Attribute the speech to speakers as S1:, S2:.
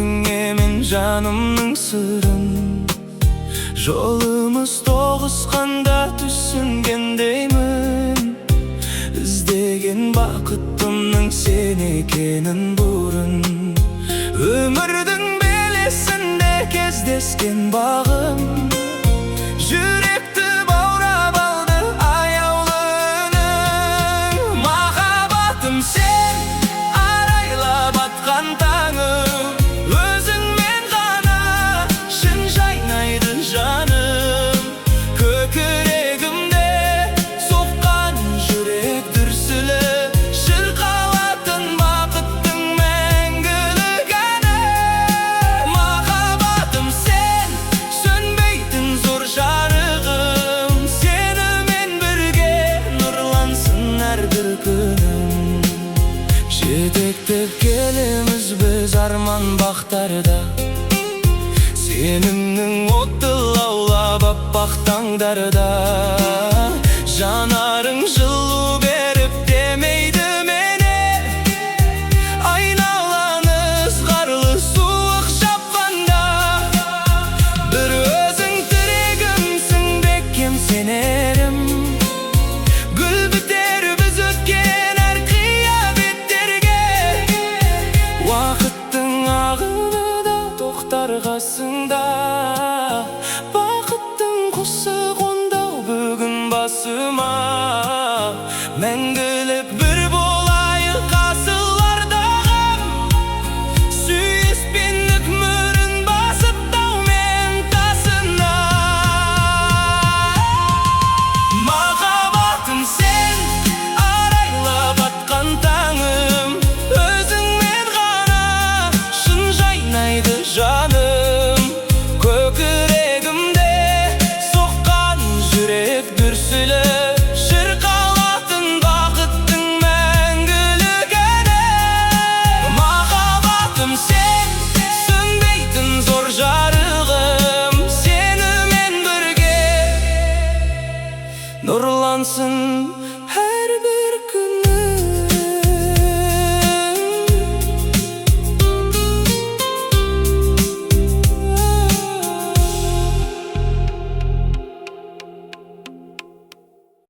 S1: Өзіңе мен жанымның сырын, жолымыз тоғысқанда түсінгендеймін. Іздеген бақытымның сен екенін бұрын, өмірдің белесінде кездескен бағым, жүректі баурап алды аяулы үнің. Махаббатым сен, арайлап атқан таңым, өзіңмен ғана шын жайнайды жаным. Көкірегімде соққан жүрек дүрсілі, шырқалатын бақыттың мәңгілік әні. Махаббатым сен, сөнбейтін зор жарығым, сенімен бірге нұрлансын әрбір күнім. Жетектеп келеміз біз арман бақтарда, сенімнің отты лаулап аппақ таңдарда. Жанарың жылу беріп демейді мені, айналаны ызғарлы суық шапқанда. Бір өзің тірегімсің, бекем сенерім, гүл бітер біз өткен әр қиябеттерге. Уақыттың ағыны да тоқтар қасыңда.